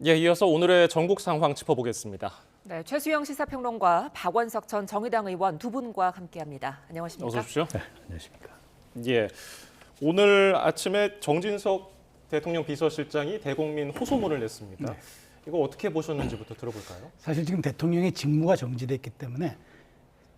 예, 이어서 오늘의 전국 상황 짚어보겠습니다. 네, 최수영 시사평론가, 박원석 전 정의당 의원 두 분과 함께합니다. 안녕하십니까? 어서 오십시오. 네, 안녕하십니까. 예, 오늘 아침에 정진석 대통령 비서실장이 대국민 호소문을 냈습니다. 네. 이거 어떻게 보셨는지부터 들어볼까요? 사실 지금 대통령의 직무가 정지됐기 때문에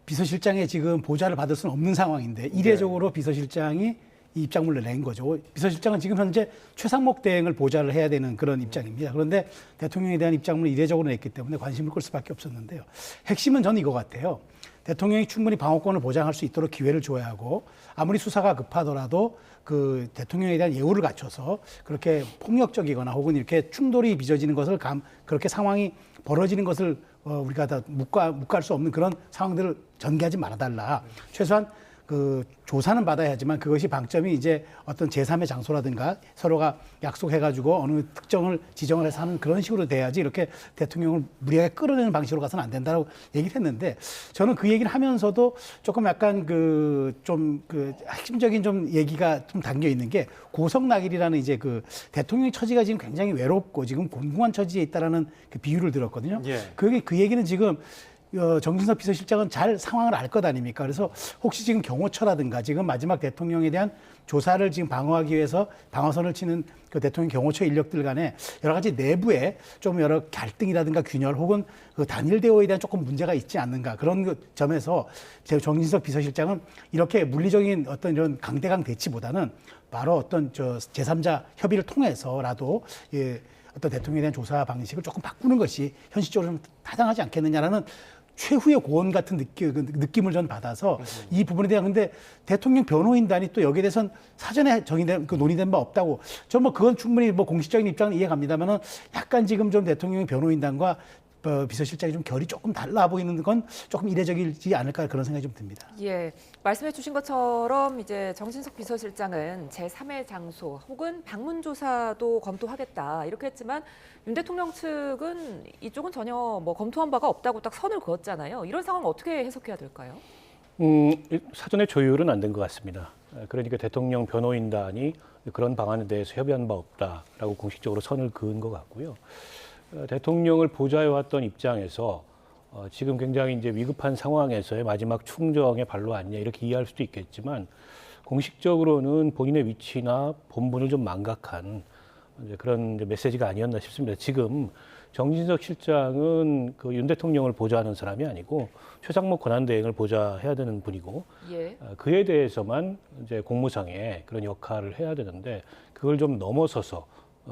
비서실장의 지금 보좌를 받을 수는 없는 상황인데 이례적으로 비서실장이 이 입장문을 낸 거죠. 비서실장은 지금 현재 최상목 대행을 보좌를 해야 되는 그런 입장입니다. 그런데 대통령에 대한 입장문을 이례적으로 냈기 때문에 관심을 끌 수밖에 없었는데요. 핵심은 저는 이거 같아요. 대통령이 충분히 방어권을 보장할 수 있도록 기회를 줘야 하고 아무리 수사가 급하더라도 그 대통령에 대한 예우를 갖춰서 그렇게 폭력적이거나 혹은 이렇게 충돌이 빚어지는 것을 그렇게 상황이 벌어지는 것을 우리가 다 묵과할 수 없는 그런 상황들을 전개하지 말아달라. 최소한 그 조사는 받아야 하지만 그것이 방점이 이제 어떤 제3의 장소라든가 서로가 약속해가지고 어느 특정을 지정을 해서 하는 그런 식으로 돼야지 이렇게 대통령을 무리하게 끌어내는 방식으로 가서는 안 된다고 얘기를 했는데 저는 그 얘기를 하면서도 조금 약간 그 핵심적인 좀 얘기가 좀 담겨 있는 게 고성낙일이라는 이제 그 대통령의 처지가 지금 굉장히 외롭고 지금 곤궁한 처지에 있다라는 그 비유를 들었거든요. 예. 그 얘기는 지금 정진석 비서실장은 잘 상황을 알 것 아닙니까? 그래서 혹시 지금 경호처라든가 지금 마지막 대통령에 대한 조사를 지금 방어하기 위해서 방어선을 치는 그 대통령 경호처 인력들 간에 여러 가지 내부에 좀 여러 갈등이라든가 균열 혹은 그 단일 대우에 대한 조금 문제가 있지 않는가 그런 그 점에서 정진석 비서실장은 이렇게 물리적인 어떤 이런 강대강 대치보다는 바로 어떤 제3자 협의를 통해서라도 어떤 대통령에 대한 조사 방식을 조금 바꾸는 것이 현실적으로 좀 타당하지 않겠느냐라는 최후의 고언 같은 느낌을 전 받아서 이 부분에 대한 근데 대통령 변호인단이 또 여기에 대해서는 사전에 정의된 논의된 바 없다고 전 뭐 그건 충분히 뭐 공식적인 입장은 이해갑니다만은 약간 지금 좀 대통령 변호인단과 비서실장이 좀 결이 조금 달라 보이는 건 조금 이례적이지 않을까 그런 생각이 좀 듭니다. 예, 말씀해 주신 것처럼 이제 정진석 비서실장은 제3의 장소 혹은 방문 조사도 검토하겠다 이렇게 했지만 윤 대통령 측은 이쪽은 전혀 뭐 검토한 바가 없다고 딱 선을 그었잖아요. 이런 상황 어떻게 해석해야 될까요? 사전에 조율은 안 된 것 같습니다. 그러니까 대통령 변호인단이 그런 방안에 대해서 협의한 바 없다라고 공식적으로 선을 그은 것 같고요. 대통령을 보좌해왔던 입장에서 지금 굉장히 이제 위급한 상황에서의 마지막 충정에 발로 앉냐 이렇게 이해할 수도 있겠지만 공식적으로는 본인의 위치나 본분을 좀 망각한 이제 그런 이제 메시지가 아니었나 싶습니다. 지금 정진석 실장은 그 윤 대통령을 보좌하는 사람이 아니고 최상목 권한대행을 보좌해야 되는 분이고 예. 그에 대해서만 이제 공무상의 그런 역할을 해야 되는데 그걸 좀 넘어서서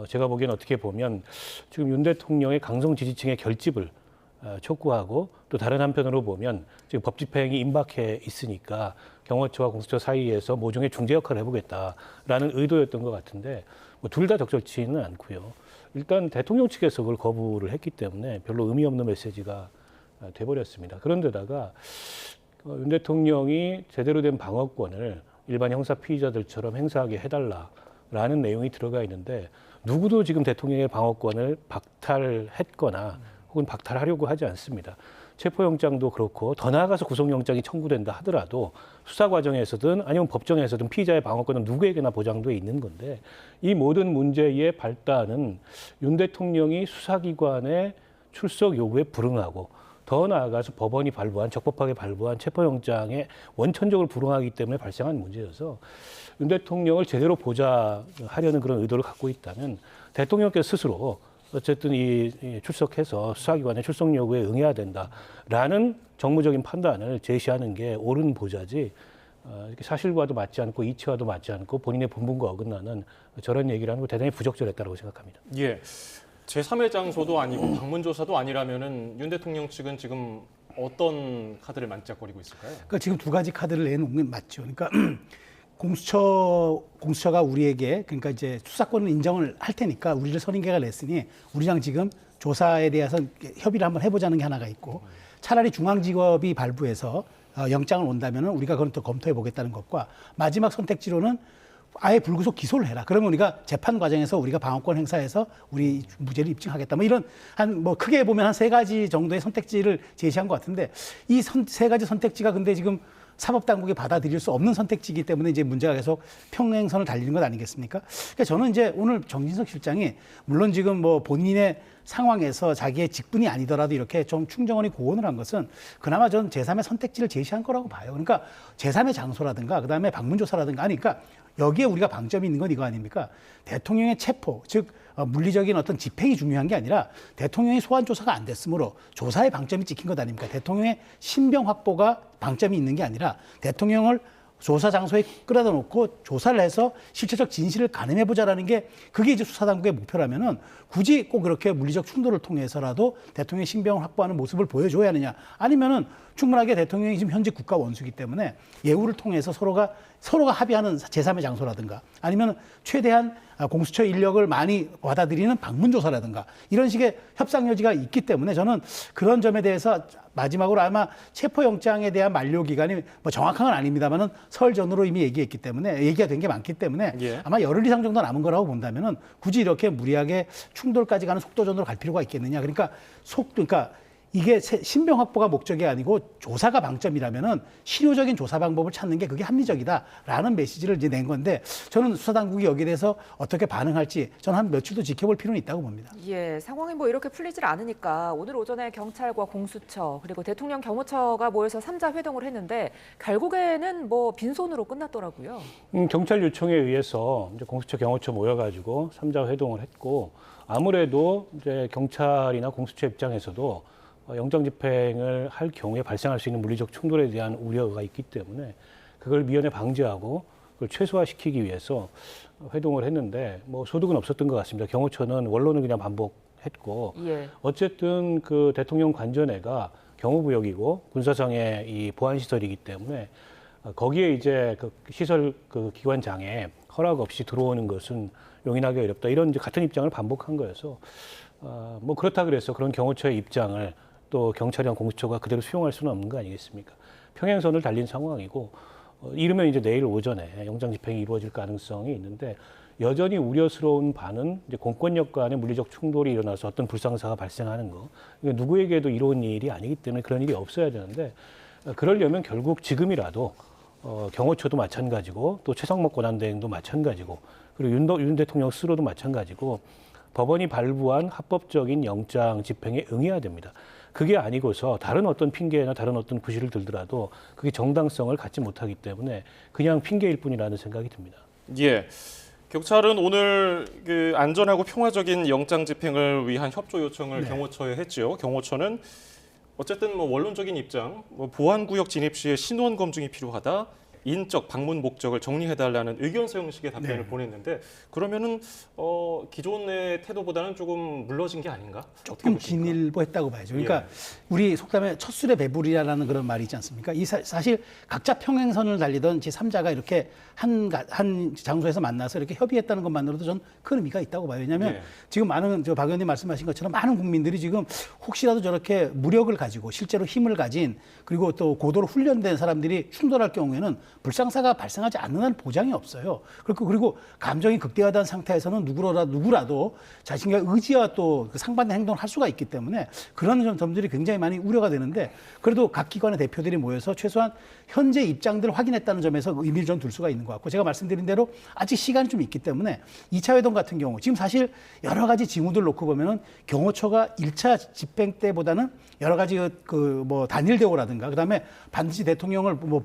제가 보기엔 어떻게 보면 지금 윤 대통령의 강성 지지층의 결집을 촉구하고 또 다른 한편으로 보면 지금 법 집행이 임박해 있으니까 경호처와 공수처 사이에서 모종의 중재 역할을 해보겠다라는 의도였던 것 같은데 뭐 둘 다 적절치는 않고요. 일단 대통령 측에서 그걸 거부를 했기 때문에 별로 의미 없는 메시지가 돼버렸습니다. 그런데다가 윤 대통령이 제대로 된 방어권을 일반 형사 피의자들처럼 행사하게 해달라라는 내용이 들어가 있는데 누구도 지금 대통령의 방어권을 박탈했거나 혹은 박탈하려고 하지 않습니다. 체포영장도 그렇고 더 나아가서 구속영장이 청구된다 하더라도 수사 과정에서든 아니면 법정에서든 피의자의 방어권은 누구에게나 보장돼 있는 건데 이 모든 문제의 발단은 윤 대통령이 수사기관의 출석 요구에 불응하고 더 나아가서 법원이 발부한 적법하게 발부한 체포영장에 원천적으로 불응하기 때문에 발생한 문제여서 윤 대통령을 제대로 보좌하려는 그런 의도를 갖고 있다면 대통령께서 스스로 어쨌든 이 출석해서 수사기관의 출석 요구에 응해야 된다라는 정무적인 판단을 제시하는 게 옳은 보좌지 이렇게 사실과도 맞지 않고 이치와도 맞지 않고 본인의 본분과 어긋나는 저런 얘기를 하는 거 대단히 부적절했다고 생각합니다. 예, 제3의 장소도 아니고 방문 조사도 아니라면은 윤 대통령 측은 지금 어떤 카드를 만짝거리고 있을까요? 그러니까 지금 두 가지 카드를 내놓은 건 맞죠. 그러니까 공수처가 우리에게 그러니까 이제 수사권을 인정을 할 테니까 우리를 선임계가 냈으니 우리랑 지금 조사에 대해서 협의를 한번 해보자는 게 하나가 있고 차라리 중앙지검이 발부해서 영장을 온다면은 우리가 그걸 또 검토해 보겠다는 것과 마지막 선택지로는 아예 불구속 기소를 해라. 그러면 우리가 재판 과정에서 우리가 방어권 행사해서 우리 무죄를 입증하겠다. 뭐 이런 뭐 크게 보면 한 세 가지 정도의 선택지를 제시한 것 같은데 이 세 가지 선택지가 근데 지금 사법당국이 받아들일 수 없는 선택지이기 때문에 이제 문제가 계속 평행선을 달리는 것 아니겠습니까? 그러니까 저는 이제 오늘 정진석 실장이 물론 지금 뭐 본인의 상황에서 자기의 직분이 아니더라도 이렇게 좀 충정원이 고언을 한 것은 그나마 전 제3의 선택지를 제시한 거라고 봐요. 그러니까 제3의 장소라든가 그다음에 방문조사라든가 아니 그러니까 여기에 우리가 방점이 있는 건 이거 아닙니까? 대통령의 체포, 즉 물리적인 어떤 집행이 중요한 게 아니라 대통령이 소환 조사가 안 됐으므로 조사의 방점이 찍힌 것 아닙니까? 대통령의 신병 확보가 방점이 있는 게 아니라 대통령을 조사 장소에 끌어다 놓고 조사를 해서 실체적 진실을 가늠해보자라는 게 그게 이제 수사당국의 목표라면은 굳이 꼭 그렇게 물리적 충돌을 통해서라도 대통령의 신병을 확보하는 모습을 보여줘야 하느냐 아니면은 충분하게 대통령이 지금 현직 국가 원수이기 때문에 예우를 통해서 서로가 합의하는 제3의 장소라든가 아니면 최대한 공수처 인력을 많이 받아들이는 방문조사라든가 이런 식의 협상 여지가 있기 때문에 저는 그런 점에 대해서 마지막으로 아마 체포영장에 대한 만료기간이 뭐 정확한 건 아닙니다만은 설 전후로 이미 얘기했기 때문에 얘기가 된 게 많기 때문에 예. 아마 열흘 이상 정도 남은 거라고 본다면은 굳이 이렇게 무리하게 충돌까지 가는 속도전으로 갈 필요가 있겠느냐. 그러니까 이게 신병 확보가 목적이 아니고 조사가 방점이라면은 실효적인 조사 방법을 찾는 게 그게 합리적이다라는 메시지를 이제 낸 건데 저는 수사당국이 여기에 대해서 어떻게 반응할지 저는 한 며칠 더 지켜볼 필요는 있다고 봅니다. 예, 상황이 뭐 이렇게 풀리질 않으니까 오늘 오전에 경찰과 공수처 그리고 대통령 경호처가 모여서 3자 회동을 했는데 결국에는 뭐 빈손으로 끝났더라고요. 경찰 요청에 의해서 이제 공수처 경호처 모여가지고 3자 회동을 했고 아무래도 이제 경찰이나 공수처 입장에서도 영장 집행을 할 경우에 발생할 수 있는 물리적 충돌에 대한 우려가 있기 때문에 그걸 미연에 방지하고 그걸 최소화시키기 위해서 회동을 했는데 뭐 소득은 없었던 것 같습니다. 경호처는 원론은 그냥 반복했고 예. 어쨌든 그 대통령 관전회가 경호구역이고 군사상의 이 보안시설이기 때문에 거기에 이제 그 시설 그 기관장에 허락 없이 들어오는 것은 용인하기 어렵다. 이런 이제 같은 입장을 반복한 거여서 뭐 그렇다 그래서 그런 경호처의 입장을 또 경찰이랑 공수처가 그대로 수용할 수는 없는 거 아니겠습니까? 평행선을 달린 상황이고 이르면 이제 내일 오전에 영장 집행이 이루어질 가능성이 있는데 여전히 우려스러운 바는 이제 공권력 간의 물리적 충돌이 일어나서 어떤 불상사가 발생하는 거. 그러니까 누구에게도 이로운 일이 아니기 때문에 그런 일이 없어야 되는데 그러려면 결국 지금이라도 경호처도 마찬가지고 또 최상목 권한대행도 마찬가지고 그리고 윤 대통령 스스로도 마찬가지고 법원이 발부한 합법적인 영장 집행에 응해야 됩니다. 그게 아니고서 다른 어떤 핑계나 다른 어떤 구실을 들더라도 그게 정당성을 갖지 못하기 때문에 그냥 핑계일 뿐이라는 생각이 듭니다. 예. 경찰은 오늘 그 안전하고 평화적인 영장 집행을 위한 협조 요청을 경호처에 했죠. 경호처는 어쨌든 뭐 원론적인 입장, 뭐 보안구역 진입 시에 신원 검증이 필요하다. 인적 방문 목적을 정리해달라는 의견서 형식의 답변을 보냈는데 그러면은 기존의 태도보다는 조금 물러진 게 아닌가? 조금 진일보했다고 봐야죠. 그러니까 우리 속담에 첫술에 배불이라는 그런 말이 있지 않습니까? 사실 각자 평행선을 달리던 제3자가 이렇게 한 장소에서 만나서 이렇게 협의했다는 것만으로도 전 큰 의미가 있다고 봐요. 왜냐하면 지금 많은 박 의원님 말씀하신 것처럼 많은 국민들이 지금 혹시라도 저렇게 무력을 가지고 실제로 힘을 가진 그리고 또 고도로 훈련된 사람들이 충돌할 경우에는 불상사가 발생하지 않는 한 보장이 없어요. 그리고 감정이 극대화된 상태에서는 누구라도 자신의 의지와 또 상반된 행동을 할 수가 있기 때문에 그런 점들이 굉장히 많이 우려가 되는데 그래도 각 기관의 대표들이 모여서 최소한 현재 입장들을 확인했다는 점에서 의미를 좀 둘 수가 있는 것 같고 제가 말씀드린 대로 아직 시간이 좀 있기 때문에 2차 회동 같은 경우 지금 사실 여러 가지 징후들 놓고 보면은 경호처가 1차 집행 때보다는 여러 가지 뭐 단일 대우라든가 그다음에 반드시 대통령을 뭐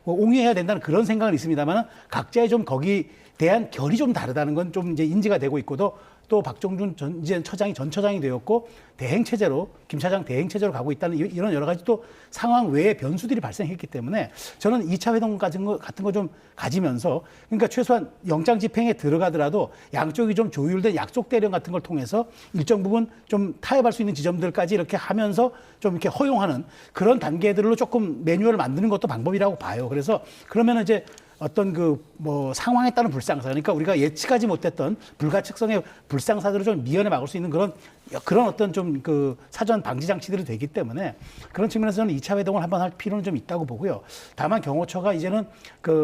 옹위해야 된다는 그런 생각은 있습니다만 각자의 좀 거기 대한 결이 좀 다르다는 건 좀 이제 인지가 되고 있고 또 박정준 전 처장이 전 처장이 되었고 대행 체제로 김 차장 대행 체제로 가고 있다는 이런 여러 가지 또 상황 외의 변수들이 발생했기 때문에 저는 2차 회동 같은 거 좀 가지면서 그러니까 최소한 영장 집행에 들어가더라도 양쪽이 좀 조율된 약속 대령 같은 걸 통해서 일정 부분 좀 타협할 수 있는 지점들까지 이렇게 하면서 좀 이렇게 허용하는 그런 단계들로 조금 매뉴얼을 만드는 것도 방법이라고 봐요. 그래서 그러면은 이제 어떤 뭐 상황에 따른 불상사, 그러니까 우리가 예측하지 못했던 불가측성의 불상사들을 좀 미연에 막을 수 있는 그런 어떤 좀 사전 방지 장치들이 되기 때문에 그런 측면에서는 2차 회동을 한번 할 필요는 좀 있다고 보고요. 다만 경호처가 이제는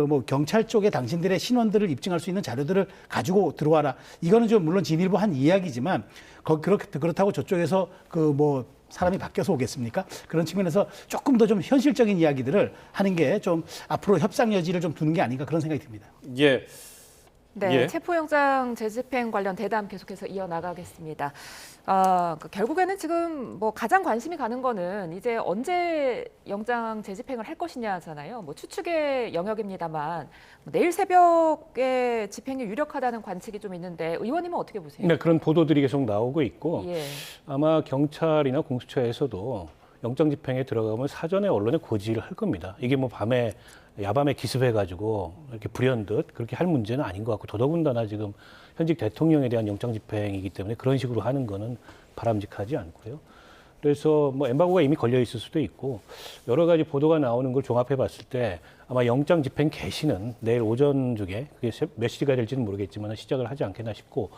뭐 경찰 쪽에 당신들의 신원들을 입증할 수 있는 자료들을 가지고 들어와라. 이거는 좀 물론 진일보한 이야기지만 그렇다고 저쪽에서 뭐 사람이 바뀌어서 오겠습니까? 그런 측면에서 조금 더 좀 현실적인 이야기들을 하는 게 좀 앞으로 협상 여지를 좀 두는 게 아닌가 그런 생각이 듭니다. 예. 네, 예. 체포영장 재집행 관련 대담 계속해서 이어나가겠습니다. 결국에는 지금 뭐 가장 관심이 가는 거는 이제 언제 영장 재집행을 할 것이냐잖아요. 뭐 추측의 영역입니다만 내일 새벽에 집행이 유력하다는 관측이 좀 있는데 의원님은 어떻게 보세요? 네, 그런 보도들이 계속 나오고 있고 예. 아마 경찰이나 공수처에서도 영장 집행에 들어가면 사전에 언론에 고지를 할 겁니다. 이게 뭐 밤에 야밤에 기습해가지고 이렇게 불현듯 그렇게 할 문제는 아닌 것 같고 더더군다나 지금 현직 대통령에 대한 영장 집행이기 때문에 그런 식으로 하는 거는 바람직하지 않고요. 그래서 뭐 엠바고가 이미 걸려 있을 수도 있고 여러 가지 보도가 나오는 걸 종합해 봤을 때 아마 영장 집행 개시는 내일 오전 중에 그게 몇 시가 될지는 모르겠지만 시작을 하지 않겠나 싶고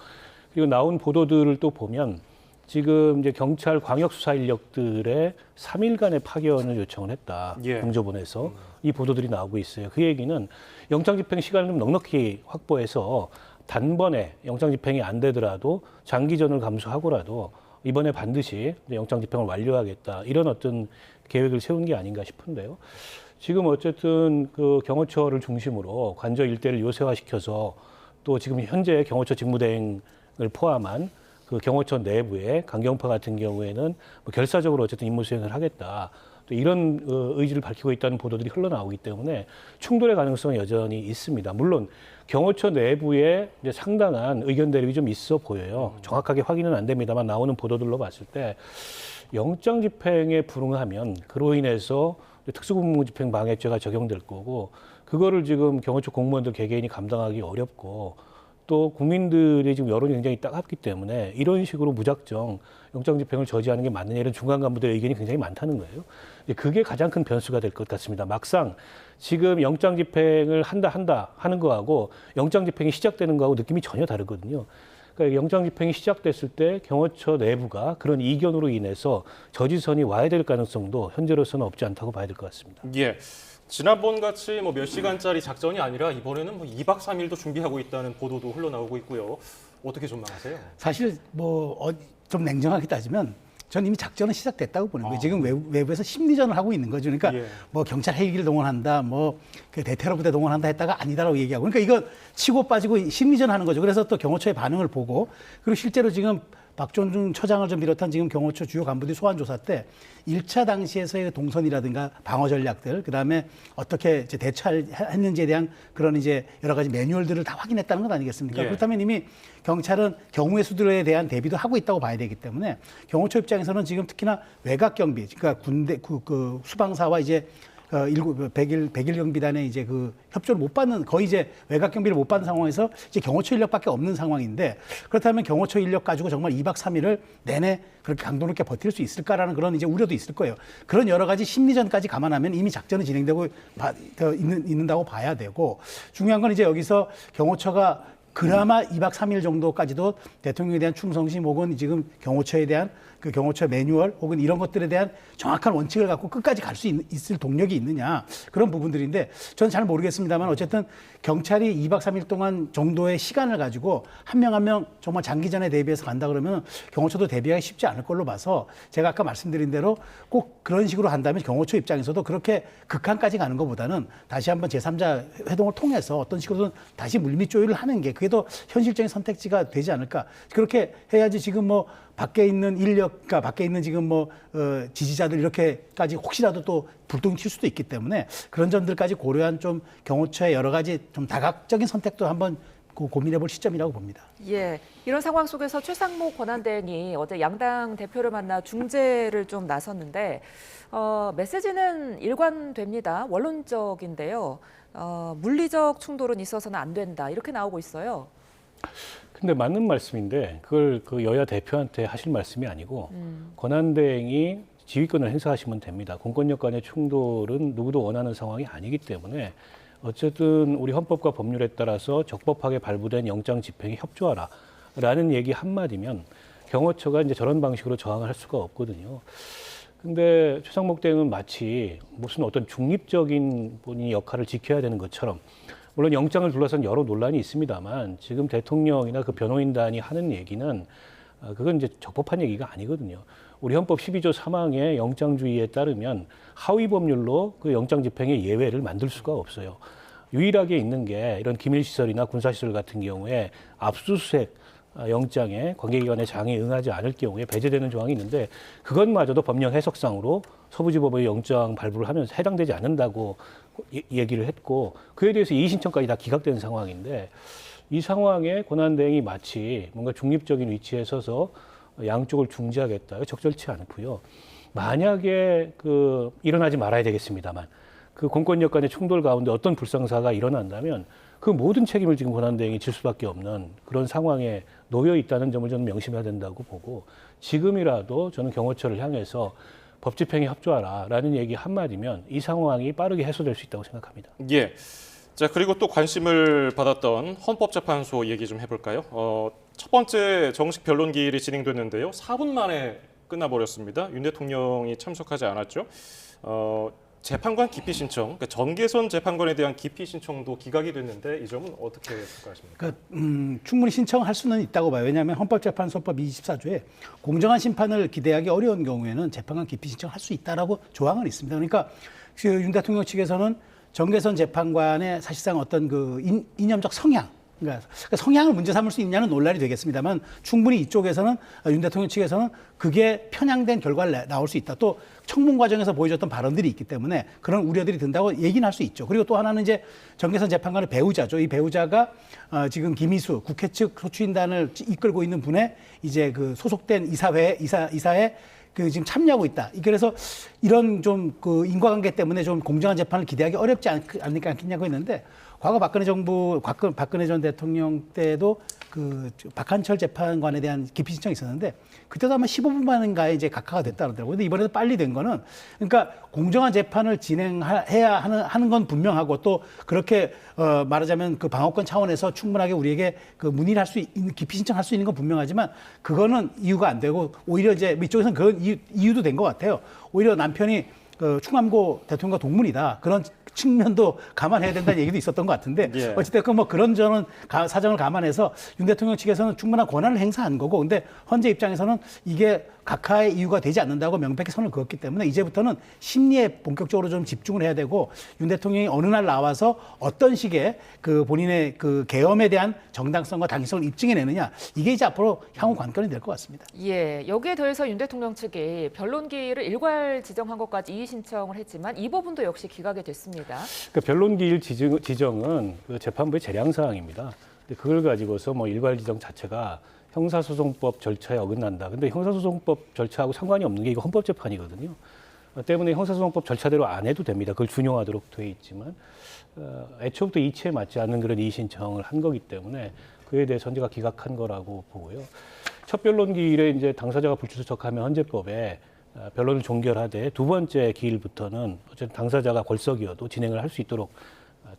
그리고 나온 보도들을 또 보면 지금 이제 경찰 광역 수사 인력들의 3일간의 파견을 요청을 했다. 예. 공조본에서 이 보도들이 나오고 있어요. 그 얘기는 영장 집행 시간을 좀 넉넉히 확보해서 단번에 영장 집행이 안 되더라도 장기전을 감수하고라도 이번에 반드시 영장 집행을 완료하겠다. 이런 어떤 계획을 세운 게 아닌가 싶은데요. 지금 어쨌든 그 경호처를 중심으로 관저 일대를 요새화시켜서 또 지금 현재 경호처 직무대행을 포함한 그 경호처 내부에 강경파 같은 경우에는 뭐 결사적으로 어쨌든 임무 수행을 하겠다. 또 이런 의지를 밝히고 있다는 보도들이 흘러나오기 때문에 충돌의 가능성은 여전히 있습니다. 물론 경호처 내부에 이제 상당한 의견 대립이 좀 있어 보여요. 정확하게 확인은 안 됩니다만 나오는 보도들로 봤을 때 영장 집행에 불응하면 그로 인해서 특수공무집행 방해죄가 적용될 거고 그거를 지금 경호처 공무원들 개개인이 감당하기 어렵고 또 국민들이 지금 여론이 굉장히 따갑기 때문에 이런 식으로 무작정 영장 집행을 저지하는 게 맞느냐 이런 중간 간부들의 의견이 굉장히 많다는 거예요. 그게 가장 큰 변수가 될 것 같습니다. 막상 지금 영장 집행을 한다 하는 거하고 영장 집행이 시작되는 거하고 느낌이 전혀 다르거든요. 그러니까 영장 집행이 시작됐을 때 경호처 내부가 그런 이견으로 인해서 저지선이 와야 될 가능성도 현재로서는 없지 않다고 봐야 될 것 같습니다. 예. 지난번 같이 뭐 몇 시간짜리 작전이 아니라 이번에는 뭐 2박 3일도 준비하고 있다는 보도도 흘러나오고 있고요. 어떻게 전망하세요? 사실 뭐 좀 냉정하게 따지면 전 이미 작전은 시작됐다고 보는 거예요. 지금 외부에서 심리전을 하고 있는 거죠. 그러니까 예. 뭐 경찰 헬기를 동원한다, 뭐 그 대테러 부대 동원한다 했다가 아니다라고 얘기하고. 그러니까 이거 치고 빠지고 심리전 하는 거죠. 그래서 또 경호처의 반응을 보고 그리고 실제로 지금 박종준 처장을 좀 비롯한 지금 경호처 주요 간부들이 소환 조사 때 1차 당시에서의 동선이라든가 방어 전략들, 그다음에 어떻게 이제 대처했는지에 대한 그런 이제 여러 가지 매뉴얼들을 다 확인했다는 것 아니겠습니까? 예. 그렇다면 이미 경찰은 경우의 수들에 대한 대비도 하고 있다고 봐야 되기 때문에 경호처 입장에서는 지금 특히나 외곽 경비, 그러니까 군대 그 수방사와 이제 100일 경비단의 이제 그 협조를 못 받는 거의 이제 외곽 경비를 못 받는 상황에서 이제 경호처 인력밖에 없는 상황인데 그렇다면 경호처 인력 가지고 정말 2박 3일을 내내 그렇게 강도 높게 버틸 수 있을까라는 그런 이제 우려도 있을 거예요. 그런 여러 가지 심리전까지 감안하면 이미 작전은 진행되고 있는다고 봐야 되고 중요한 건 이제 여기서 경호처가 그나마 2박 3일 정도까지도 대통령에 대한 충성심 혹은 지금 경호처에 대한 그 경호처 매뉴얼 혹은 이런 것들에 대한 정확한 원칙을 갖고 끝까지 갈 수 있을 동력이 있느냐 그런 부분들인데 저는 잘 모르겠습니다만 어쨌든 경찰이 2박 3일 동안 정도의 시간을 가지고 한 명 한 명 정말 장기전에 대비해서 간다 그러면 경호처도 대비하기 쉽지 않을 걸로 봐서 제가 아까 말씀드린 대로 꼭 그런 식으로 한다면 경호처 입장에서도 그렇게 극한까지 가는 것보다는 다시 한번 제3자 회동을 통해서 어떤 식으로든 다시 물밑 조율을 하는 게 그게 더 현실적인 선택지가 되지 않을까. 그렇게 해야지 지금 뭐 밖에 있는 인력, 그러니까 밖에 있는 지금 뭐 지지자들 이렇게까지 혹시라도 또 불똥이 튈 수도 있기 때문에 그런 점들까지 고려한 좀 경호처의 여러 가지 좀 다각적인 선택도 한번 고민해 볼 시점이라고 봅니다. 예, 이런 상황 속에서 최상목 권한대행이 어제 양당 대표를 만나 중재를 좀 나섰는데 메시지는 일관됩니다. 원론적인데요. 물리적 충돌은 있어서는 안 된다. 이렇게 나오고 있어요. 근데 맞는 말씀인데 그걸 그 여야 대표한테 하실 말씀이 아니고 권한대행이 지휘권을 행사하시면 됩니다. 공권력 간의 충돌은 누구도 원하는 상황이 아니기 때문에 어쨌든 우리 헌법과 법률에 따라서 적법하게 발부된 영장 집행에 협조하라라는 얘기 한마디면 경호처가 이제 저런 방식으로 저항을 할 수가 없거든요. 근데 최상목 대행은 마치 무슨 어떤 중립적인 본인이 역할을 지켜야 되는 것처럼 물론 영장을 둘러싼 여러 논란이 있습니다만 지금 대통령이나 그 변호인단이 하는 얘기는 그건 이제 적법한 얘기가 아니거든요. 우리 헌법 12조 3항의 영장주의에 따르면 하위 법률로 그 영장 집행의 예외를 만들 수가 없어요. 유일하게 있는 게 이런 기밀시설이나 군사시설 같은 경우에 압수수색 영장에 관계기관의 장에 응하지 않을 경우에 배제되는 조항이 있는데 그것마저도 법령 해석상으로 서부지법의 영장 발부를 하면서 해당되지 않는다고 얘기를 했고 그에 대해서 이의신청까지 다 기각된 상황인데 이 상황에 권한대행이 마치 뭔가 중립적인 위치에 서서 양쪽을 중재하겠다. 적절치 않고요. 만약에 일어나지 말아야 되겠습니다만 그 공권력 간의 충돌 가운데 어떤 불상사가 일어난다면 그 모든 책임을 지금 권한대행이 질 수밖에 없는 그런 상황에 놓여 있다는 점을 저는 명심해야 된다고 보고 지금이라도 저는 경호처를 향해서 법 집행에 협조하라라는 얘기 한마디면 이 상황이 빠르게 해소될 수 있다고 생각합니다. 예. 자, 그리고 또 관심을 받았던 헌법재판소 얘기 좀 해볼까요? 첫 번째 정식 변론 기일이 진행됐는데요. 4분 만에 끝나버렸습니다. 윤 대통령이 참석하지 않았죠. 재판관 기피 신청, 그러니까 전개선 재판관에 대한 기피 신청도 기각이 됐는데 이 점은 어떻게 평가하십니까? 충분히 신청할 수는 있다고 봐요. 왜냐하면 헌법재판소법 24조에 공정한 심판을 기대하기 어려운 경우에는 재판관 기피 신청할 수 있다라고 조항은 있습니다. 그러니까 윤 대통령 측에서는 전개선 재판관의 사실상 어떤 이념적 성향, 그러니까 성향을 문제 삼을 수 있냐는 논란이 되겠습니다만 충분히 이쪽에서는 윤 대통령 측에서는 그게 편향된 결과를 나올 수 있다. 또 청문 과정에서 보여줬던 발언들이 있기 때문에 그런 우려들이 든다고 얘기는 할 수 있죠. 그리고 또 하나는 이제 전개선 재판관의 배우자죠. 이 배우자가 지금 김희수 국회 측 소추인단을 이끌고 있는 분의 이제 소속된 이사회 지금 참여하고 있다. 그래서 이런 좀 인과관계 때문에 좀 공정한 재판을 기대하기 어렵지 않겠냐고 했는데 과거 박근혜 전 대통령 때도 박한철 재판관에 대한 기피 신청이 있었는데 그때도 아마 15분 만인가에 이제 각하가 됐다 그러더라고요. 근데 이번에도 빨리 된 거는 그러니까 공정한 재판을 진행해야 하는 건 분명하고 또 그렇게 말하자면 방어권 차원에서 충분하게 우리에게 문의를 할 수 있는 기피 신청할 수 있는 건 분명하지만 그거는 이유가 안 되고 오히려 이제 이쪽에서는 그건 이유도 된 것 같아요. 오히려 남편이 충암고 대통령과 동문이다. 그런 측면도 감안해야 된다는 얘기도 있었던 것 같은데 예. 어찌됐건 그런 저는 사정을 감안해서 윤 대통령 측에서는 충분한 권한을 행사한 거고 근데 헌재 입장에서는 이게 각하의 이유가 되지 않는다고 명백히 선을 그었기 때문에 이제부터는 심리에 본격적으로 좀 집중을 해야 되고 윤 대통령이 어느 날 나와서 어떤 식의 본인의 계엄에 대한 정당성과 당위성을 입증해내느냐 이게 이제 앞으로 향후 관건이 될 것 같습니다. 예, 여기에 더해서 윤 대통령 측이 변론기일을 일괄 지정한 것까지 이의 신청을 했지만 이 부분도 역시 기각이 됐습니다. 변론기일 지정은 재판부의 재량 사항입니다. 근데 그걸 가지고서 일괄 지정 자체가 형사소송법 절차에 어긋난다. 근데 형사소송법 절차하고 상관이 없는 게 이거 헌법재판이거든요. 때문에 형사소송법 절차대로 안 해도 됩니다. 그걸 준용하도록 돼 있지만 애초부터 이치에 맞지 않는 그런 이의 신청을 한 거기 때문에 그에 대해서 헌재가 기각한 거라고 보고요. 첫 변론기일에 이제 당사자가 불출석하면 헌재법에 변론을 종결하되 두 번째 기일부터는 어쨌든 당사자가 걸석이어도 진행을 할 수 있도록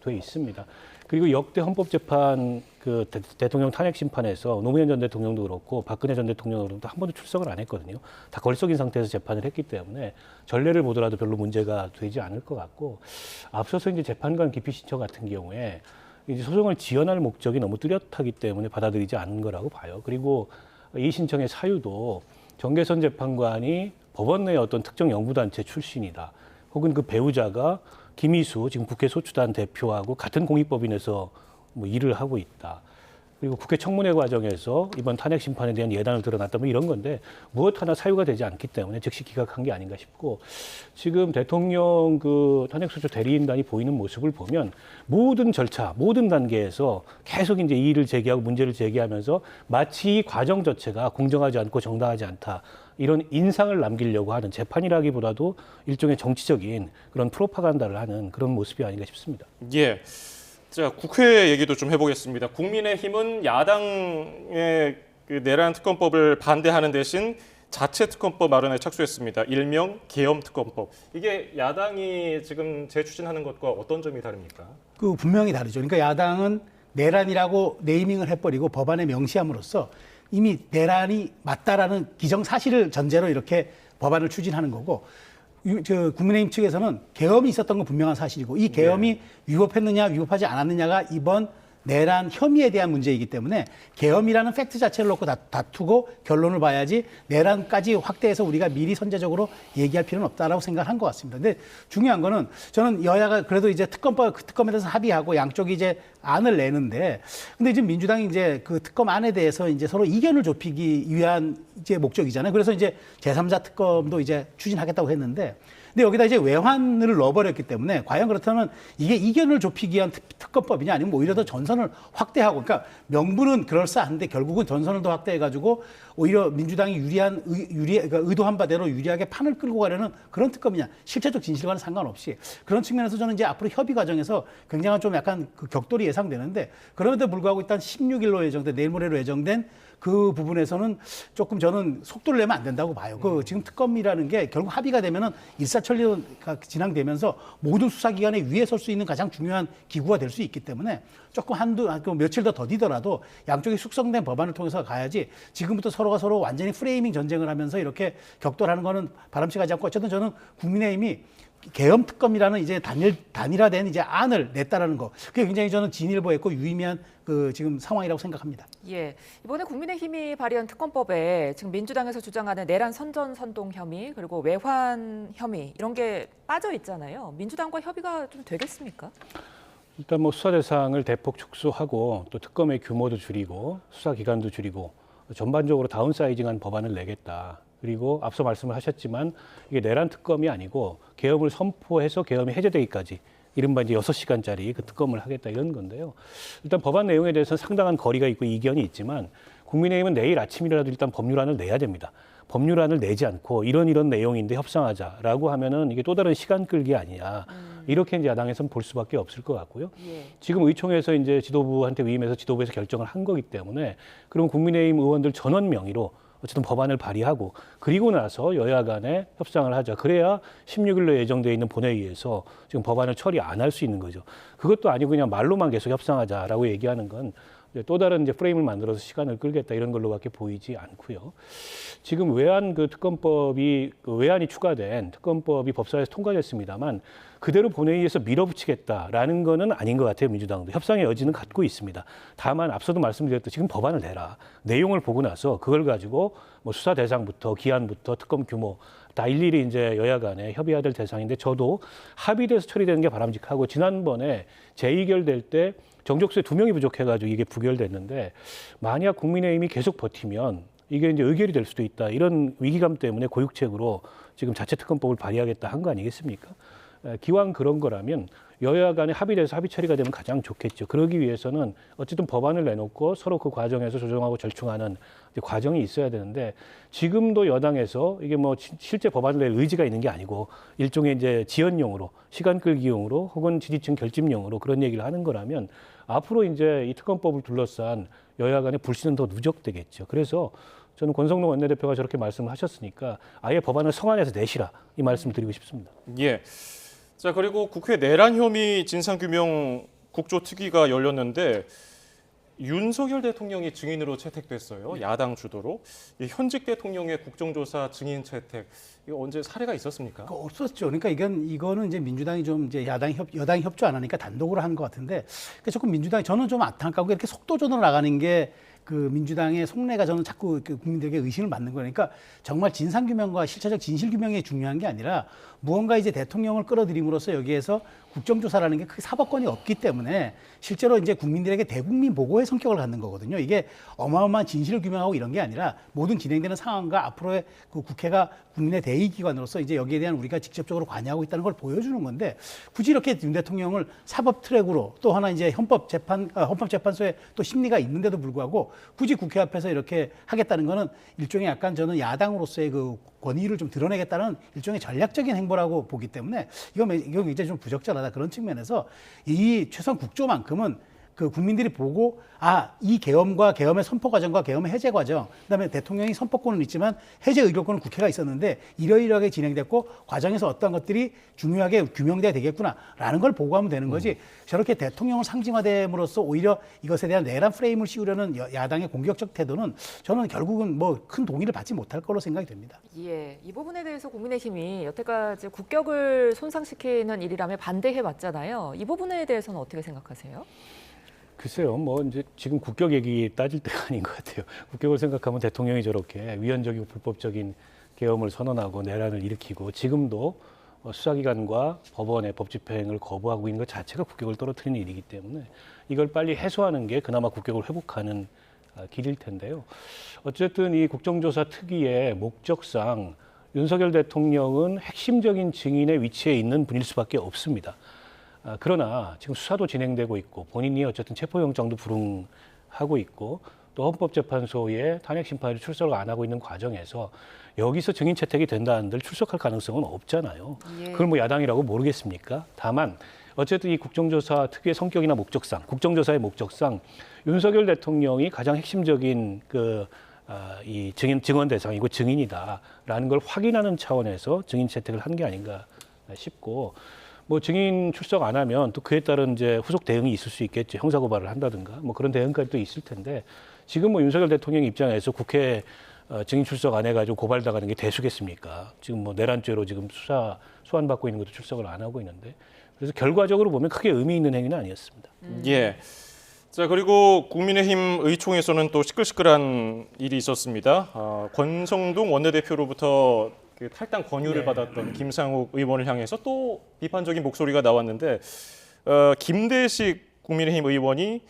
돼 있습니다. 그리고 역대 헌법재판 대통령 탄핵 심판에서 노무현 전 대통령도 그렇고 박근혜 전 대통령도 그렇고 한 번도 출석을 안 했거든요. 다 걸석인 상태에서 재판을 했기 때문에 전례를 보더라도 별로 문제가 되지 않을 것 같고 앞서서 이제 재판관 기피 신청 같은 경우에 이제 소송을 지연할 목적이 너무 뚜렷하기 때문에 받아들이지 않은 거라고 봐요. 그리고 이 신청의 사유도 전개선 재판관이 법원 내의 어떤 특정 연구단체 출신이다. 혹은 그 배우자가 김희수 지금 국회 소추단 대표하고 같은 공익법인에서 일을 하고 있다. 그리고 국회 청문회 과정에서 이번 탄핵 심판에 대한 예단을 드러났다. 이런 건데 무엇 하나 사유가 되지 않기 때문에 즉시 기각한 게 아닌가 싶고 지금 대통령 탄핵소추 대리인단이 보이는 모습을 보면 모든 절차, 모든 단계에서 계속 이제 이의를 제기하고 문제를 제기하면서 마치 이 과정 자체가 공정하지 않고 정당하지 않다. 이런 인상을 남기려고 하는 재판이라기보다도 일종의 정치적인 그런 프로파간다를 하는 그런 모습이 아닌가 싶습니다. 예. 자, 국회 얘기도 좀 해보겠습니다. 국민의힘은 야당의 내란 특검법을 반대하는 대신 자체 특검법 마련에 착수했습니다. 일명 계엄 특검법. 이게 야당이 지금 재추진하는 것과 어떤 점이 다릅니까? 분명히 다르죠. 그러니까 야당은 내란이라고 네이밍을 해버리고 법안에 명시함으로써 이미 내란이 맞다라는 기정사실을 전제로 이렇게 법안을 추진하는 거고 국민의힘 측에서는 계엄이 있었던 건 분명한 사실이고 이 계엄이 위법했느냐 위법하지 않았느냐가 이번 내란 혐의에 대한 문제이기 때문에 계엄이라는 팩트 자체를 놓고 다투고 결론을 봐야지 내란까지 확대해서 우리가 미리 선제적으로 얘기할 필요는 없다라고 생각한 것 같습니다. 근데 중요한 거는 저는 여야가 그래도 이제 특검에 대해서 합의하고 양쪽이 이제 안을 내는데 근데 지금 민주당이 이제 그 특검 안에 대해서 이제 서로 이견을 좁히기 위한 이제 목적이잖아요. 그래서 이제 제3자 특검도 이제 추진하겠다고 했는데 근데 여기다 이제 외환을 넣어버렸기 때문에 과연 그렇다면 이게 이견을 좁히기 위한 특검법이냐 아니면 오히려 더 전선을 확대하고 그러니까 명분은 그럴싸한데 결국은 전선을 더 확대해가지고 오히려 민주당이 그러니까 의도한 바대로 유리하게 판을 끌고 가려는 그런 특검이냐 실체적 진실과는 상관없이 그런 측면에서 저는 이제 앞으로 협의 과정에서 굉장한 좀 약간 그 격돌이 예상되는데 그럼에도 불구하고 일단 16일로 예정된 내일 모레로 예정된 그 부분에서는 조금 저는 속도를 내면 안 된다고 봐요. 그 지금 특검이라는 게 결국 합의가 되면은 일사천리가 진행되면서 모든 수사기관의 위에 설 수 있는 가장 중요한 기구가 될 수 있기 때문에 조금 며칠 더 더디더라도 양쪽이 숙성된 법안을 통해서 가야지 지금부터 서로가 서로 완전히 프레이밍 전쟁을 하면서 이렇게 격돌하는 거는 바람직하지 않고 어쨌든 저는 국민의힘이 계엄 특검이라는 이제 단일화된 이제 안을 냈다라는 거 그게 굉장히 저는 진일보했고 유의미한 그 지금 상황이라고 생각합니다. 예, 이번에 국민의힘이 발의한 특검법에 지금 민주당에서 주장하는 내란 선전 선동 혐의 그리고 외환 혐의 이런 게 빠져 있잖아요. 민주당과 협의가 좀 되겠습니까? 일단 뭐 수사 대상을 대폭 축소하고 또 특검의 규모도 줄이고 수사 기간도 줄이고 전반적으로 다운사이징한 법안을 내겠다. 그리고 앞서 말씀을 하셨지만 이게 내란 특검이 아니고 계엄을 선포해서 계엄이 해제되기까지 이른바 이제 6시간짜리 그 특검을 하겠다 이런 건데요. 일단 법안 내용에 대해서는 상당한 거리가 있고 이견이 있지만 국민의힘은 내일 아침이라도 일단 법률안을 내야 됩니다. 법률안을 내지 않고 이런 내용인데 협상하자라고 하면은 이게 또 다른 시간 끌기 아니냐. 이렇게 이제 야당에서는 볼 수밖에 없을 것 같고요. 예. 지금 의총에서 이제 지도부한테 위임해서 지도부에서 결정을 한 거기 때문에 그럼 국민의힘 의원들 전원 명의로 어쨌든 법안을 발의하고 그리고 나서 여야 간에 협상을 하자. 그래야 16일로 예정되어 있는 본회의에서 지금 법안을 처리 안 할 수 있는 거죠. 그것도 아니고 그냥 말로만 계속 협상하자라고 얘기하는 건 또 다른 이제 프레임을 만들어서 시간을 끌겠다 이런 걸로밖에 보이지 않고요. 지금 외환 그 특검법이 외환이 추가된 특검법이 법사위에서 통과됐습니다만 그대로 본회의에서 밀어붙이겠다라는 거는 아닌 것 같아요. 민주당도 협상의 여지는 갖고 있습니다. 다만 앞서도 말씀드렸듯이 지금 법안을 내라. 내용을 보고 나서 그걸 가지고 뭐 수사 대상부터 기한부터 특검 규모 다 일일이 이제 여야 간에 협의해야 될 대상인데 저도 합의돼서 처리되는 게 바람직하고 지난번에 재의결될 때 정족수에 2명이 부족해가지고 이게 부결됐는데 만약 국민의힘이 계속 버티면 이게 이제 의결이 될 수도 있다. 이런 위기감 때문에 고육책으로 지금 자체 특검법을 발의하겠다 한 거 아니겠습니까? 기왕 그런 거라면 여야 간에 합의돼서 합의 처리가 되면 가장 좋겠죠. 그러기 위해서는 어쨌든 법안을 내놓고 서로 그 과정에서 조정하고 절충하는 과정이 있어야 되는데 지금도 여당에서 이게 뭐 실제 법안을 낼 의지가 있는 게 아니고 일종의 이제 지연용으로 시간 끌기용으로 혹은 지지층 결집용으로 그런 얘기를 하는 거라면 앞으로 이제 이 특검법을 둘러싼 여야 간의 불신은 더 누적되겠죠. 그래서 저는 권성동 원내대표가 저렇게 말씀을 하셨으니까 아예 법안을 성안에서 내시라 이 말씀을 드리고 싶습니다. 예. 자, 그리고 국회 내란 혐의 진상규명 국조특위가 열렸는데 윤석열 대통령이 증인으로 채택됐어요. 야당 주도로. 현직 대통령의 국정조사 증인 채택. 이거 언제 사례가 있었습니까? 없었죠. 그러니까 이거는 이제 민주당이 좀 이제 여당이 협조 안 하니까 단독으로 한 것 같은데 그러니까 조금 민주당이 저는 좀 안타깝고 이렇게 속도전으로 나가는 게 그 민주당의 속내가 저는 자꾸 국민들에게 의심을 받는 거니까 정말 진상규명과 실체적 진실규명이 중요한 게 아니라 무언가 이제 대통령을 끌어들임으로써 여기에서 국정조사라는 게 크게 사법권이 없기 때문에 실제로 이제 국민들에게 대국민 보고의 성격을 갖는 거거든요. 이게 어마어마한 진실을 규명하고 이런 게 아니라 모든 진행되는 상황과 앞으로의 그 국회가 국민의 대의기관으로서 이제 여기에 대한 우리가 직접적으로 관여하고 있다는 걸 보여주는 건데 굳이 이렇게 윤 대통령을 사법 트랙으로 또 하나 이제 헌법재판소에 또 심리가 있는데도 불구하고 굳이 국회 앞에서 이렇게 하겠다는 거는 일종의 약간 저는 야당으로서의 그 권위를 좀 드러내겠다는 일종의 전략적인 행보라고 보기 때문에 이건 굉장히 좀 부적절하다. 그런 측면에서 이 최소한 국조만큼은 그 국민들이 보고 이 계엄과 계엄의 선포 과정과 계엄의 해제 과정, 그다음에 대통령이 선포권은 있지만 해제 의결권은 국회가 있었는데 이러이러하게 진행됐고 과정에서 어떤 것들이 중요하게 규명돼야 되겠구나라는 걸 보고하면 되는 거지. 저렇게 대통령을 상징화됨으로써 오히려 이것에 대한 내란 프레임을 씌우려는 야당의 공격적 태도는 저는 결국은 뭐 큰 동의를 받지 못할 거로 생각이 됩니다. 예, 이 부분에 대해서 국민의힘이 여태까지 국격을 손상시키는 일이라며 반대해 왔잖아요. 이 부분에 대해서는 어떻게 생각하세요? 글쎄요, 뭐 이제 지금 국격 얘기 따질 때가 아닌 것 같아요. 국격을 생각하면 대통령이 저렇게 위헌적이고 불법적인 계엄을 선언하고 내란을 일으키고 지금도 수사기관과 법원의 법 집행을 거부하고 있는 것 자체가 국격을 떨어뜨리는 일이기 때문에 이걸 빨리 해소하는 게 그나마 국격을 회복하는 길일 텐데요. 어쨌든 이 국정조사 특위의 목적상 윤석열 대통령은 핵심적인 증인의 위치에 있는 분일 수밖에 없습니다. 그러나 지금 수사도 진행되고 있고 본인이 어쨌든 체포영장도 불응하고 있고 또 헌법재판소에 탄핵심판을 출석을 안 하고 있는 과정에서 여기서 증인 채택이 된다 한들 출석할 가능성은 없잖아요. 예. 그걸 뭐 야당이라고 모르겠습니까? 다만 어쨌든 이 국정조사 특유의 성격이나 목적상, 국정조사의 목적상 윤석열 대통령이 가장 핵심적인 이 증언 대상이고 증인이다라는 걸 확인하는 차원에서 증인 채택을 한 게 아닌가 싶고 뭐 증인 출석 안 하면 또 그에 따른 이제 후속 대응이 있을 수 있겠죠. 형사 고발을 한다든가 뭐 그런 대응까지 또 있을 텐데 지금 뭐 윤석열 대통령 입장에서 국회 증인 출석 안 해가지고 고발당하는 게 대수겠습니까? 지금 뭐 내란죄로 지금 소환받고 있는 것도 출석을 안 하고 있는데 그래서 결과적으로 보면 크게 의미 있는 행위는 아니었습니다. 예. 자, 그리고 국민의힘 의총에서는 또 시끌시끌한 일이 있었습니다. 권성동 원내대표로부터 그 탈당 권유를 받았던 김상욱 의원을 향해서 또 비판적인 목소리가 나왔는데 김대식 국민의힘 의원이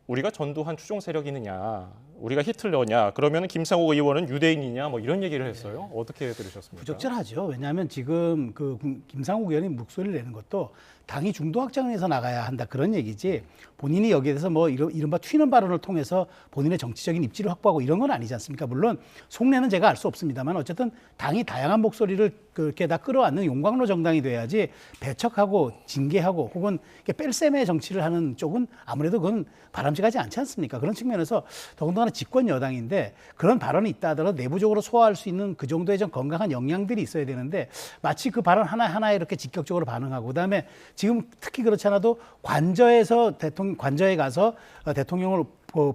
우리가 전두환 추종 세력이 있느냐, 우리가 히틀러냐, 그러면 김상욱 의원은 유대인이냐, 뭐 이런 얘기를 했어요. 어떻게 들으셨습니까? 부적절하죠. 왜냐하면 지금 그 김상욱 의원이 목소리를 내는 것도 당이 중도 확장해서 나가야 한다 그런 얘기지 본인이 여기에 대해서 뭐 이른바 튀는 발언을 통해서 본인의 정치적인 입지를 확보하고 이런 건 아니지 않습니까? 물론 속내는 제가 알 수 없습니다만 어쨌든 당이 다양한 목소리를 그렇게 다 끌어안는 용광로 정당이 돼야지 배척하고 징계하고 혹은 뺄셈의 정치를 하는 쪽은 아무래도 그건 바람직하지 않지 않습니까? 그런 측면에서 더군다나 집권 여당인데 그런 발언이 있다 하더라도 내부적으로 소화할 수 있는 그 정도의 좀 건강한 역량들이 있어야 되는데 마치 그 발언 하나하나에 이렇게 직격적으로 반응하고 그다음에 지금 특히 그렇지 않아도 관저에 가서 대통령을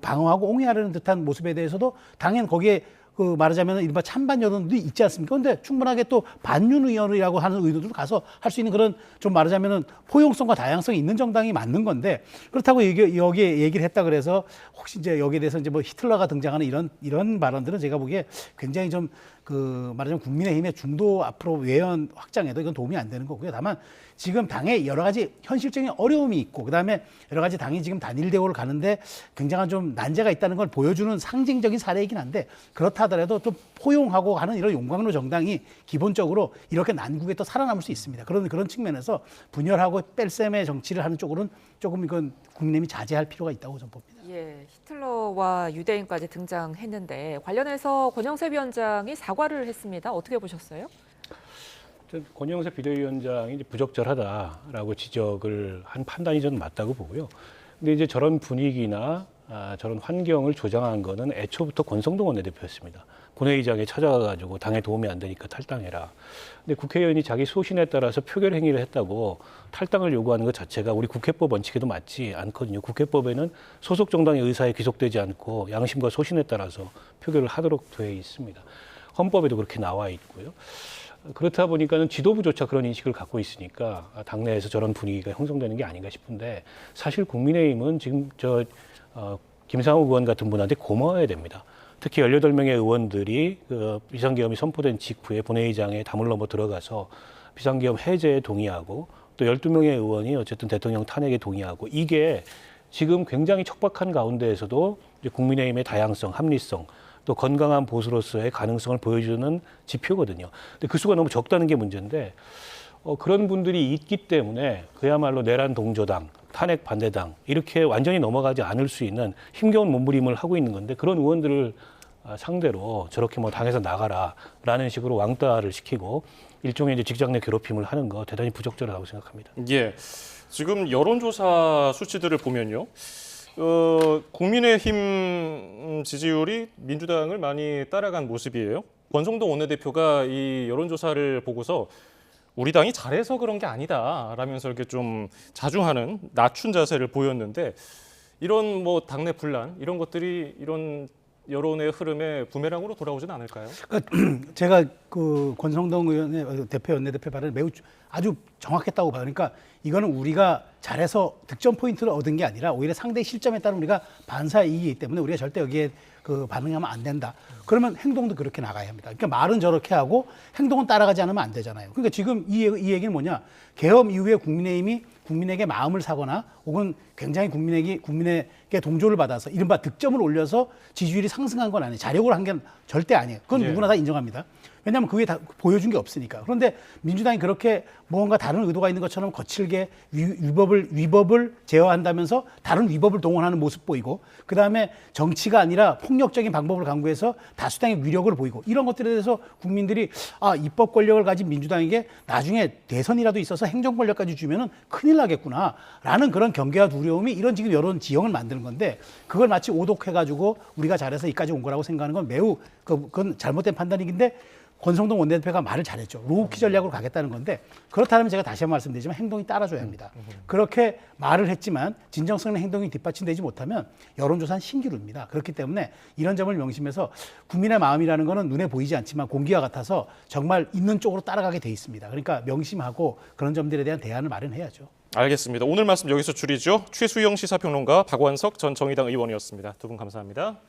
방어하고 옹호하려는 듯한 모습에 대해서도 당연 거기에 그 말하자면 이른바 찬반 여론도 있지 않습니까? 그런데 충분하게 또 반윤 의원이라고 하는 의도도 가서 할 수 있는 그런 좀 말하자면은 포용성과 다양성이 있는 정당이 맞는 건데 그렇다고 여기에 얘기를 했다 그래서 혹시 이제 여기에 대해서 이제 뭐 히틀러가 등장하는 이런 발언들은 제가 보기에 굉장히 좀 그 말하자면 국민의힘의 중도 앞으로 외연 확장에도 이건 도움이 안 되는 거고요. 다만 지금 당에 여러 가지 현실적인 어려움이 있고 그다음에 여러 가지 당이 지금 단일 대우를 가는데 굉장한 좀 난제가 있다는 걸 보여주는 상징적인 사례이긴 한데 그렇다 하더라도 또 포용하고 하는 이런 용광로 정당이 기본적으로 이렇게 난국에 또 살아남을 수 있습니다. 그런 측면에서 분열하고 뺄셈의 정치를 하는 쪽으로는 조금 이건 국민의힘이 자제할 필요가 있다고 저는 봅니다. 예, 히틀러와 유대인까지 등장했는데 관련해서 권영세 위원장이 사과를 했습니다. 어떻게 보셨어요? 권영세 비대위원장이 이제 부적절하다라고 지적을 한 판단이 저는 맞다고 보고요. 근데 이제 저런 분위기나 저런 환경을 조장한 거는 애초부터 권성동 원내대표였습니다. 본회의장에 찾아가가지고 당에 도움이 안 되니까 탈당해라. 근데 국회의원이 자기 소신에 따라서 표결 행위를 했다고 탈당을 요구하는 것 자체가 우리 국회법 원칙에도 맞지 않거든요. 국회법에는 소속 정당의 의사에 귀속되지 않고 양심과 소신에 따라서 표결을 하도록 되어 있습니다. 헌법에도 그렇게 나와 있고요. 그렇다 보니까는 지도부조차 그런 인식을 갖고 있으니까 당내에서 저런 분위기가 형성되는 게 아닌가 싶은데 사실 국민의힘은 지금 김상욱 의원 같은 분한테 고마워야 됩니다. 특히 18명의 의원들이 그 비상계엄이 선포된 직후에 본회의장에 담을 넘어 들어가서 비상계엄 해제에 동의하고 또 12명의 의원이 어쨌든 대통령 탄핵에 동의하고 이게 지금 굉장히 척박한 가운데에서도 이제 국민의힘의 다양성, 합리성 또 건강한 보수로서의 가능성을 보여주는 지표거든요. 근데 그 수가 너무 적다는 게 문제인데 그런 분들이 있기 때문에 그야말로 내란 동조당, 탄핵 반대당 이렇게 완전히 넘어가지 않을 수 있는 힘겨운 몸부림을 하고 있는 건데 그런 의원들을 상대로 저렇게 뭐 당에서 나가라라는 식으로 왕따를 시키고 일종의 이제 직장 내 괴롭힘을 하는 거 대단히 부적절하다고 생각합니다. 예, 지금 여론조사 수치들을 보면요. 국민의힘 지지율이 민주당을 많이 따라간 모습이에요. 권성동 원내대표가 이 여론조사를 보고서 우리 당이 잘해서 그런 게 아니다라면서 이렇게 좀 자중하는 낮춘 자세를 보였는데 이런 뭐 당내 분란 이런 것들이 이런 여론의 흐름에 부메랑으로 돌아오지는 않을까요? 그러니까 제가 그 권성동 의원의 대표 원내대표 발언을 매우 아주 정확했다고 봐요. 그러니까 이거는 우리가 잘해서 득점 포인트를 얻은 게 아니라 오히려 상대의 실점에 따른 우리가 반사 이익이기 때문에 우리가 절대 여기에 그 반응하면 안 된다. 그러면 행동도 그렇게 나가야 합니다. 그러니까 말은 저렇게 하고 행동은 따라가지 않으면 안 되잖아요. 그러니까 지금 이 얘기는 뭐냐? 계엄 이후에 국민의힘이 국민에게 마음을 사거나 혹은 굉장히 국민에게 동조를 받아서 이른바 득점을 올려서 지지율이 상승한 건 아니에요. 자력으로 한 게 절대 아니에요. 그건 예. 누구나 다 인정합니다. 왜냐하면 그 위에 다 보여준 게 없으니까. 그런데 민주당이 그렇게 뭔가 다른 의도가 있는 것처럼 거칠게 위법을 제어한다면서 다른 위법을 동원하는 모습 보이고, 그 다음에 정치가 아니라 폭력적인 방법을 강구해서 다수당의 위력을 보이고, 이런 것들에 대해서 국민들이 입법 권력을 가진 민주당에게 나중에 대선이라도 있어서 행정 권력까지 주면은 큰일 나겠구나라는 그런 경계와 두려움이 이런 지금 여론 지형을 만드는 건데, 그걸 마치 오독해가지고 우리가 잘해서 여기까지 온 거라고 생각하는 건 매우 그건 잘못된 판단이긴데, 권성동 원내대표가 말을 잘했죠. 로우키 전략으로 가겠다는 건데, 그렇다면 제가 다시 한번 말씀드리지만 행동이 따라줘야 합니다. 그렇게 말을 했지만 진정성 있는 행동이 뒷받침되지 못하면 여론조사는 신기루입니다. 그렇기 때문에 이런 점을 명심해서 국민의 마음이라는 거는 눈에 보이지 않지만 공기와 같아서 정말 있는 쪽으로 따라가게 돼 있습니다. 그러니까 명심하고 그런 점들에 대한 대안을 마련해야죠. 알겠습니다. 오늘 말씀 여기서 줄이죠. 최수영 시사평론가, 박완석 전 정의당 의원이었습니다. 두 분 감사합니다.